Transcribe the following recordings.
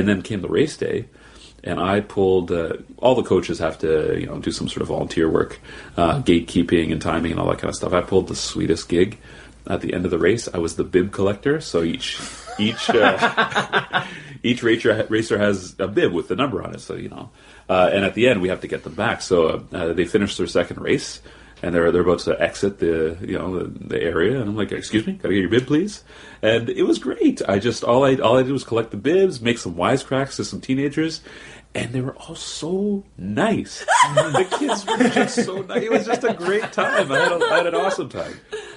And then came the race day, and I pulled, all the coaches have to, do some sort of volunteer work, gatekeeping and timing and all that kind of stuff. I pulled the sweetest gig at the end of the race. I was the bib collector, so each racer has a bib with the number on it, so and at the end we have to get them back. So they finished their second race, and they're about to exit the area, and I'm like, excuse me, gotta get your bib, please. And it was great. All I did was collect the bibs, make some wisecracks to some teenagers, and they were all so nice. The kids were just so nice. It was just a great time. I had an awesome time.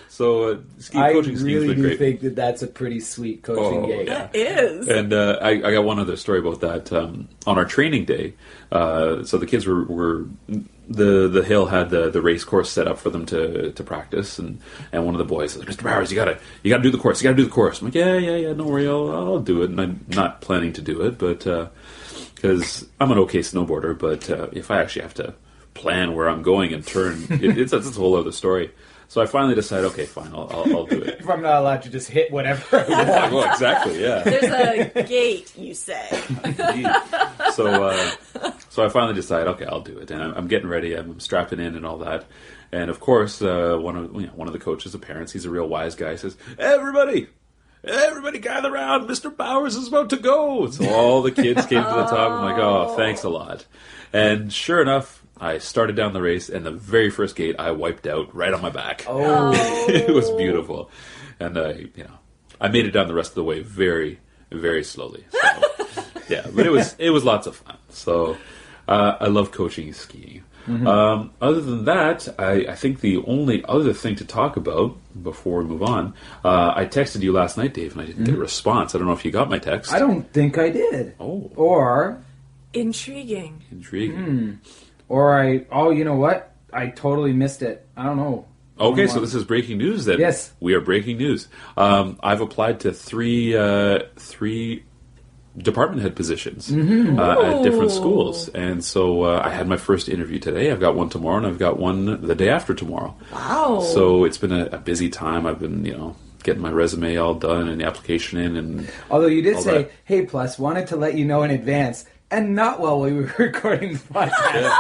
So coaching scheme's been great. I really do think that that's a pretty sweet coaching gig. Yeah. It is. And I got one other story about that. On our training day, so the kids were the hill had the race course set up for them to practice, and one of the boys says, "Mr. Bowers, you gotta do the course. You gotta do the course." I'm like, yeah, no worry, I'll do it. And I'm not planning to do it, but because I'm an okay snowboarder, but if I actually have to plan where I'm going and turn, it's a whole other story. So I finally decided, okay, fine, I'll do it. If I'm not allowed to just hit whatever I want. Well, exactly, yeah. There's a gate, you say. Indeed. So I finally decided, okay, I'll do it. And I'm getting ready, I'm strapping in and all that. And of course, one of the coaches, the parents, he's a real wise guy, says, Everybody gather around, Mr. Bowers is about to go. So all the kids came to the top. I'm like, oh, thanks a lot. And sure enough, I started down the race, and the very first gate, I wiped out right on my back. Oh. It was beautiful. And, I made it down the rest of the way very, very slowly. So, yeah, but it was lots of fun. So I love coaching skiing. Mm-hmm. Other than that, I think the only other thing to talk about before we move on, I texted you last night, Dave, and I didn't get a response. I don't know if you got my text. I don't think I did. Oh. Or... Intriguing. Or you know what? I totally missed it. I don't know. Okay, so this is breaking news then. Yes. We are breaking news. I've applied to three department head positions at different schools. And so I had my first interview today. I've got one tomorrow, and I've got one the day after tomorrow. Wow. So it's been a busy time. I've been, getting my resume all done and the application in. And although you did say, that. Hey, plus, wanted to let you know in advance, and not while we were recording the podcast. Yeah.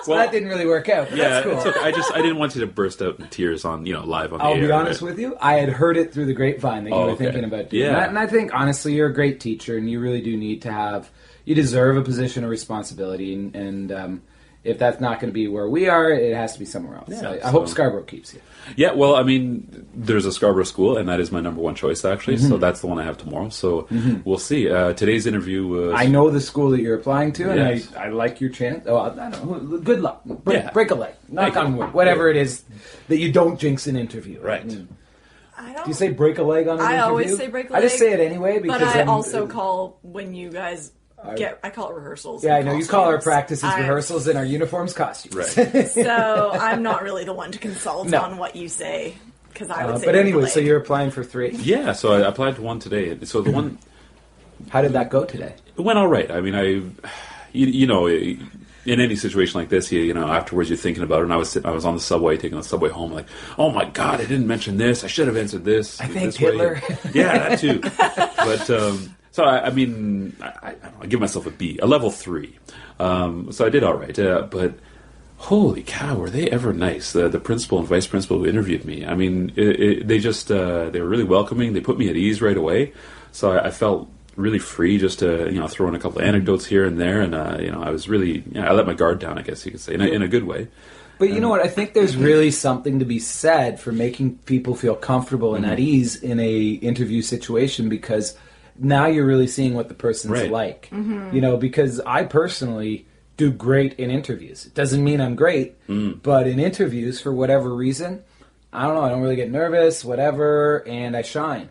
So that didn't really work out. But that's cool. It's okay. I didn't want you to burst out in tears on live on the air. I'll be honest with you. I had heard it through the grapevine that you were thinking about doing that, and I think honestly you're a great teacher, and you really do need to you deserve a position of responsibility, and if that's not going to be where we are, it has to be somewhere else. Yeah, I hope Scarborough keeps you. Yeah, well, I mean, there's a Scarborough school, and that is my number one choice, actually. So that's the one I have tomorrow. So we'll see. Today's interview was... I know the school that you're applying to, and I like your chance. Oh, I don't know. Good luck. Break a leg. Knock on wood. Whatever it is that you don't jinx an interview. Right. Do you say break a leg on an interview? I always say break a leg. I just say it anyway. Because but I also call when you guys... I call it rehearsals. Yeah, I know. You call our practices rehearsals and our uniforms costumes. Right. So I'm not really the one to consult on what you say, because I would say. But anyway, so you're applying for 3? Yeah, so I applied to one today. So the one... How did that go today? It went all right. I mean, in any situation like this, afterwards you're thinking about it. And I was on the subway, taking the subway home, like, oh my God, I didn't mention this. I should have answered this. I thanked Hitler. Yeah, that too. But... So, I mean, I give myself a level 3. So I did all right. But holy cow, were they ever nice. The principal and vice principal who interviewed me. I mean, they were really welcoming. They put me at ease right away. So I felt really free just to, throw in a couple of anecdotes here and there. And, I was really, I let my guard down, I guess you could say, in a good way. But you know what? I think there's really something to be said for making people feel comfortable and at ease in a interview situation, because... now you're really seeing what the person's like. Because I personally do great in interviews. It doesn't mean I'm great, but in interviews, for whatever reason, I don't know, I don't really get nervous, whatever, and I shine.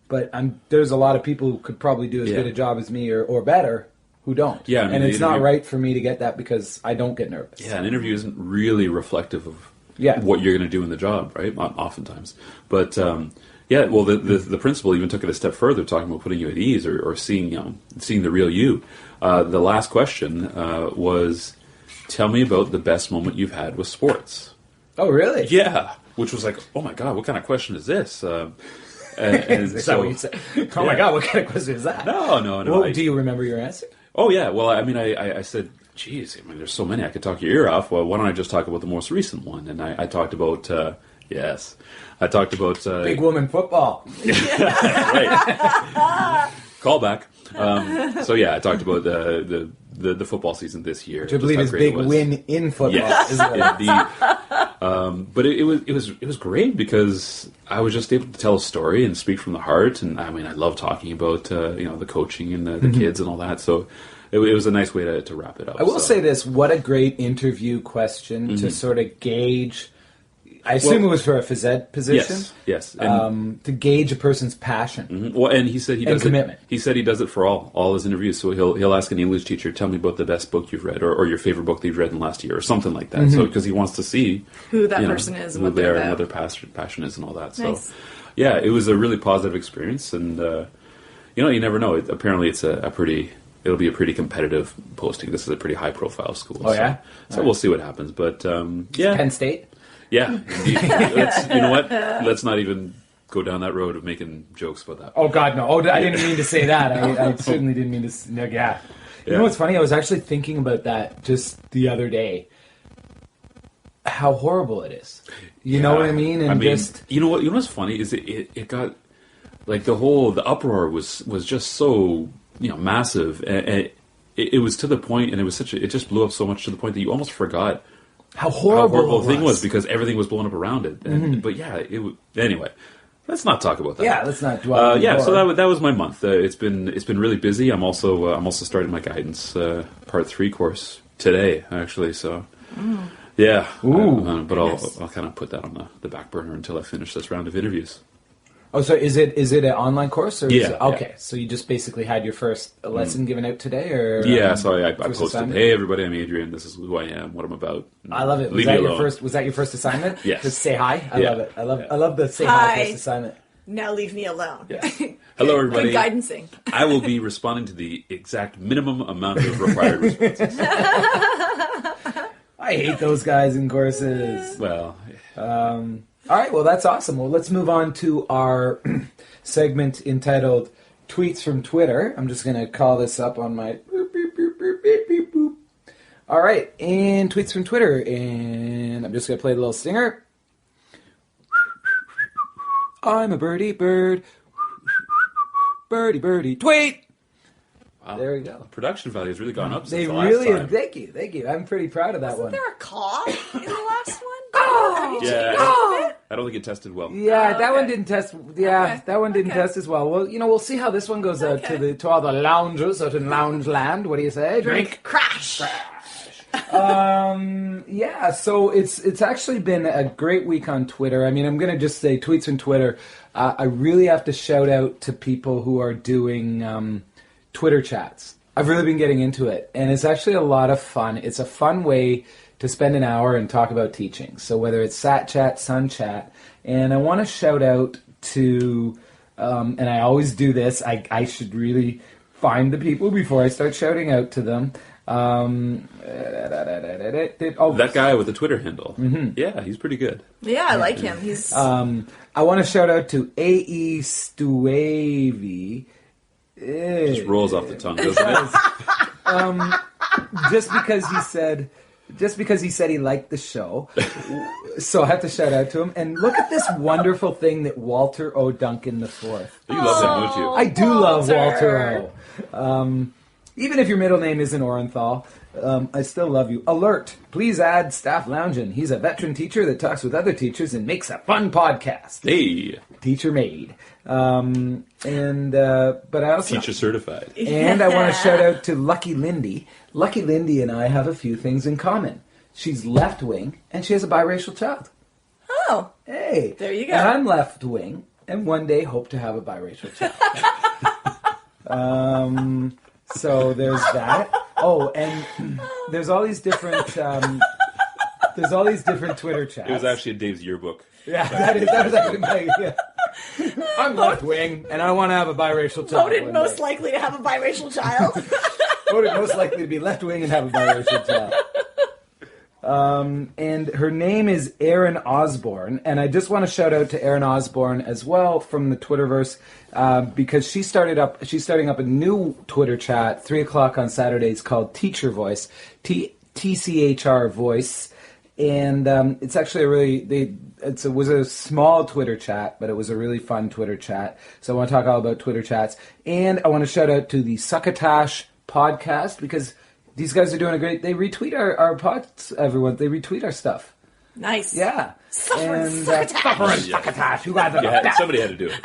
But there's a lot of people who could probably do as good a job as me or better who don't. Yeah, I mean, and it's not right for me to get that because I don't get nervous. Yeah, an interview isn't really reflective of what you're going to do in the job, right? Oftentimes. But... yeah, well, the principal even took it a step further, talking about putting you at ease or seeing the real you. The last question was, tell me about the best moment you've had with sports. Oh, really? Yeah, which was like, oh my God, what kind of question is this? Is that what you said? Oh my God, what kind of question is that? No. Well, do you remember your answer? Oh yeah. Well, I mean, I said, geez, I mean, there's so many. I could talk your ear off. Well, why don't I just talk about the most recent one? And I talked about yes, I talked about big woman football. Right. Callback. So yeah, I talked about the football season this year. Which I believe is big win in football. Yes, isn't it? indeed. But it was great because I was just able to tell a story and speak from the heart. And I mean, I love talking about the coaching and the kids and all that. So it was a nice way to wrap it up. I will say this: what a great interview question to sort of gauge. I assume it was for a phys ed position. Yes. To gauge a person's passion. Mm-hmm. Well, and he said he does commitment. He said he does it for all his interviews. So he'll ask an English teacher, "Tell me about the best book you've read, or your favorite book that you've read in the last year, or something like that." So because he wants to see who that person is, who what they are, about. and what their passion is, and all that. Nice. So yeah, it was a really positive experience, and you never know. Apparently, it'll be a pretty competitive posting. This is a pretty high profile school. Oh yeah. So we'll see what happens, but yeah, Penn State. Yeah, indeed. You know what? Let's not even go down that road of making jokes about that. Oh, God, no. Oh, I didn't mean to say that. I certainly didn't mean to... No, yeah. You know what's funny? I was actually thinking about that just the other day. How horrible it is. You know what I mean? And just... You know what's funny is it got... Like, the uproar was just so, massive. And it was to the point, and it just blew up so much to the point that you almost forgot how horrible the thing was because everything was blowing up around it. And, But yeah, anyway, let's not talk about that. Yeah, let's not dwell on so that was my month. It's been really busy. I'm also starting my guidance part 3 course today, actually. So yeah, but I'll kind of put that on the back burner until I finish this round of interviews. Oh, so is it an online course? Or okay, yeah. So you just basically had your first lesson given out today? Or yeah, so I posted, assignment? "Hey everybody, I'm Adrian. This is who I am, what I'm about." I love it. Was that your first assignment? Yes. Just say hi? I love it. I love the say hi first assignment. Now leave me alone. Yeah. Hello everybody. Good guidancing. I will be responding to the exact minimum amount of required responses. I hate those guys in courses. Well... All right, well, that's awesome. Well, let's move on to our segment entitled Tweets from Twitter. I'm just going to call this up on my... All right, and Tweets from Twitter. And I'm just going to play the little stinger. I'm a birdie bird. Birdie, birdie, tweet! Wow. There we go. Production value has really gone up They since the really last time. Thank you. I'm pretty proud of that one. Wasn't there a cough in the last one? Yeah, I don't think it tested well. Yeah, that one didn't test. Yeah, that one didn't test as well. Well, we'll see how this one goes out to all the loungers out in Lounge Land. What do you say? Drink, crash. Yeah, so it's actually been a great week on Twitter. I mean, I'm going to just say tweets on Twitter. I really have to shout out to people who are doing Twitter chats. I've really been getting into it, and it's actually a lot of fun. It's a fun way to spend an hour and talk about teaching. So whether it's Sat Chat, Sun Chat, and I want to shout out to, and I always do this, I should really find the people before I start shouting out to them. That guy with the Twitter handle. Mm-hmm. Yeah, he's pretty good. Yeah, I like him. He's. I want to shout out to A.E. Stuavy. Just rolls off the tongue, doesn't it? Just because he said he liked the show. So I have to shout out to him. And look at this wonderful thing that Walter O. Duncan IV. You love him, don't you? I do love Walter O. Even if your middle name isn't Orenthal, I still love you. Alert! Please add Staff Loungin. He's a veteran teacher that talks with other teachers and makes a fun podcast. Hey! Teacher made. But I also... Teacher certified. And I want to shout out to Lucky Lindy. Lucky Lindy and I have a few things in common. She's left-wing, and she has a biracial child. Oh. Hey. There you go. And I'm left-wing, and one day hope to have a biracial child. So there's that. Oh, and there's all these different Twitter chats. It was actually Dave's yearbook. Yeah, that was actually my... Yeah. I'm left-wing, and I want to have a biracial child. Voted most likely to have a biracial child. Voted most likely to be left-wing and have a biracial child. And her name is Erin Osborne, and I just want to shout out to Erin Osborne as well from the Twitterverse, because she's starting up a new Twitter chat, 3:00 on Saturdays, called Teacher Voice, TCHR Voice, and it's actually it was a small Twitter chat, but it was a really fun Twitter chat. So I want to talk all about Twitter chats, and I want to shout out to the Succotash Podcast, because these guys are doing a great. They retweet our pods. Everyone, they retweet our stuff. Nice. Yeah. Succotash. Who got the somebody had to do it.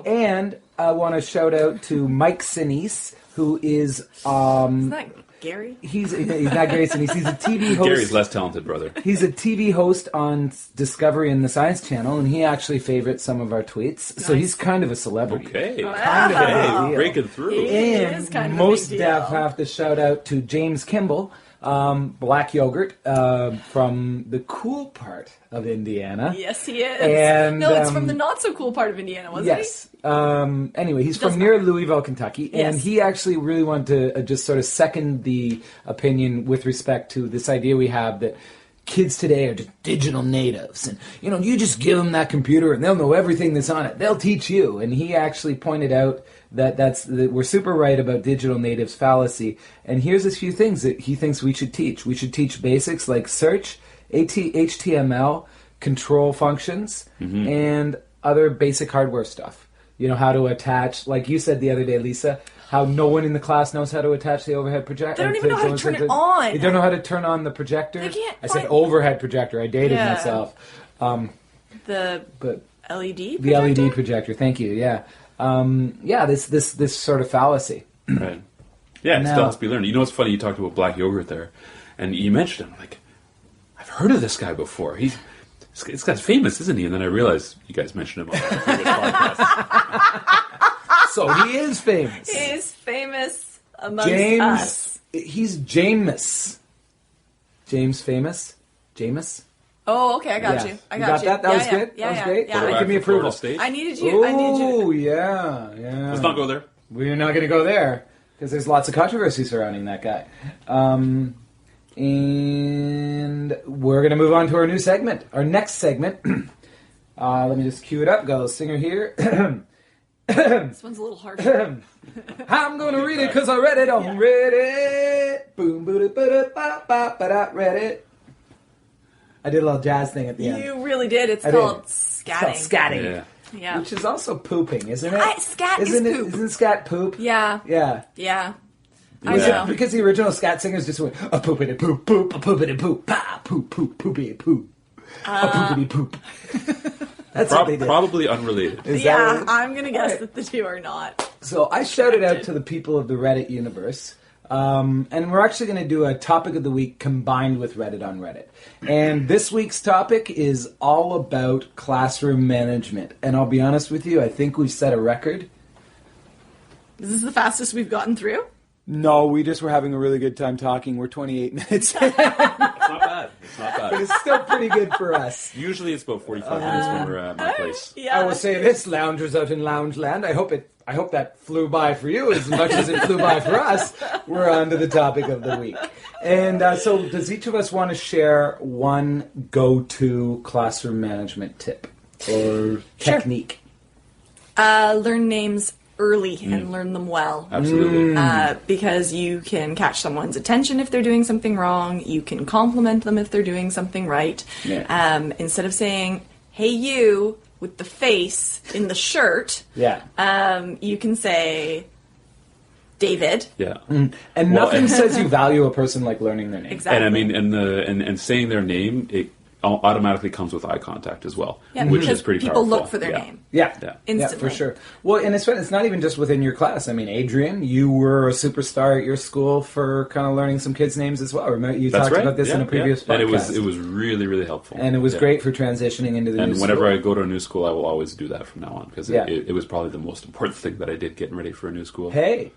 And I want to shout out to Mike Sinise, who is Isn't that Gary? He's not Gary Sinise. He's a TV host. Gary's less talented brother. He's a TV host on Discovery and the Science Channel, and he actually favorites some of our tweets. Nice. So he's kind of a celebrity. Okay. Kind of a big deal. Breaking through. And kind of most deaf have to shout out to James Kimball, Black Yogurt, from the cool part of Indiana. Yes, he is. And, it's from the not so cool part of Indiana, wasn't he? Yes. Anyway, he's from near Louisville, Kentucky, and he actually really wanted to just sort of second the opinion with respect to this idea we have that kids today are just digital natives, and you just give them that computer and they'll know everything that's on it. They'll teach you. And he actually pointed out that we're super right about digital natives fallacy. And here's a few things that he thinks we should teach. We should teach basics like search, HTML, control functions, and other basic hardware stuff. How to attach, like you said the other day, Lisa, how no one in the class knows how to attach the overhead projector. They don't even know how to turn it on. They don't know how to turn on the projector. They can't I said overhead projector. I dated myself. The but LED projector? The LED projector. Thank you. Yeah. This sort of fallacy. Right. Yeah, it still has to be learned. You know what's funny? You talked about Black Yogurt there, and you mentioned him. Like, I've heard of this guy before. This guy's famous, isn't he? And then I realized you guys mentioned him on the previous podcast. So he is famous. He is famous amongst us. He's Jameis. James famous? Jameis? Oh, okay, I got you. I got you. That? That was good? Yeah, that was great? Yeah. Give me approval. I needed you. Oh, yeah. Let's not go there. We're not going to go there, because there's lots of controversy surrounding that guy. And we're going to move on to our new segment. Our next segment. Let me just cue it up. Got a little singer here. This one's a little harsh. I'm going to read it because I read it on Reddit. Boom, boom, Reddit. I did a little jazz thing at the end. You really did. It's called scatting. It's called scatting. Yeah. Which is also pooping, isn't it? Scat is poop. Isn't scat poop? Yeah. Yeah. Yeah. I know. Because the original scat singers just went, a poopity poop, poop, a poopity poop, pa, poop, poop, poopity poop, a poopity poop. That's what they did. Probably unrelated. I'm going to guess that the two are not. So I shouted out to the people of the Reddit universe, and we're actually going to do a topic of the week combined with Reddit on Reddit. And this week's topic is all about classroom management. And I'll be honest with you, I think we've set a record. Is this the fastest we've gotten through? No, we just were having a really good time talking. We're 28 minutes in. It's not bad. But it's still pretty good for us. Usually it's about 45 minutes when we're at my place. Yeah. I will say this, loungers out in lounge land. I hope that flew by for you as much as it flew by for us. We're on to the topic of the week. And so does each of us want to share one go-to classroom management tip or technique? Learn names early and learn them well. Absolutely. Because you can catch someone's attention if they're doing something wrong. You can compliment them if they're doing something right. Yeah. Instead of saying, hey, you, with the face in the shirt, you can say, David. Yeah. And nothing says you value a person like learning their name. Exactly. And I mean, and saying their name, it automatically comes with eye contact as well, which is pretty people powerful. look for their name. Yeah, instantly. For sure. Well, and it's not even just within your class. I mean, Adrian, you were a superstar at your school for kind of learning some kids' names as well. Remember, you talked about this in a previous podcast. And it was really, really helpful. And it was great for transitioning into the new school. And whenever I go to a new school, I will always do that from now on, because it was probably the most important thing that I did getting ready for a new school. Hey,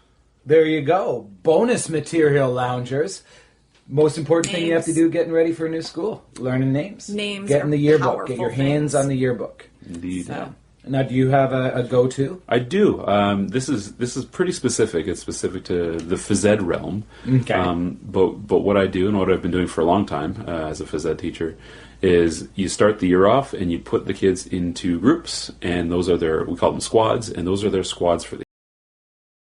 there you go. Bonus material, loungers. Most important thing you have to do getting ready for a new school. Learning names. Names Get in the yearbook. powerful Get your hands things. on the yearbook. Indeed. So, Now, do you have a go-to? I do. This is pretty specific. It's specific to the phys ed realm. Okay. But what I do and what I've been doing for a long time as a phys ed teacher is you start the year off and you put the kids into groups, and those are we call them squads, and those are their squads for the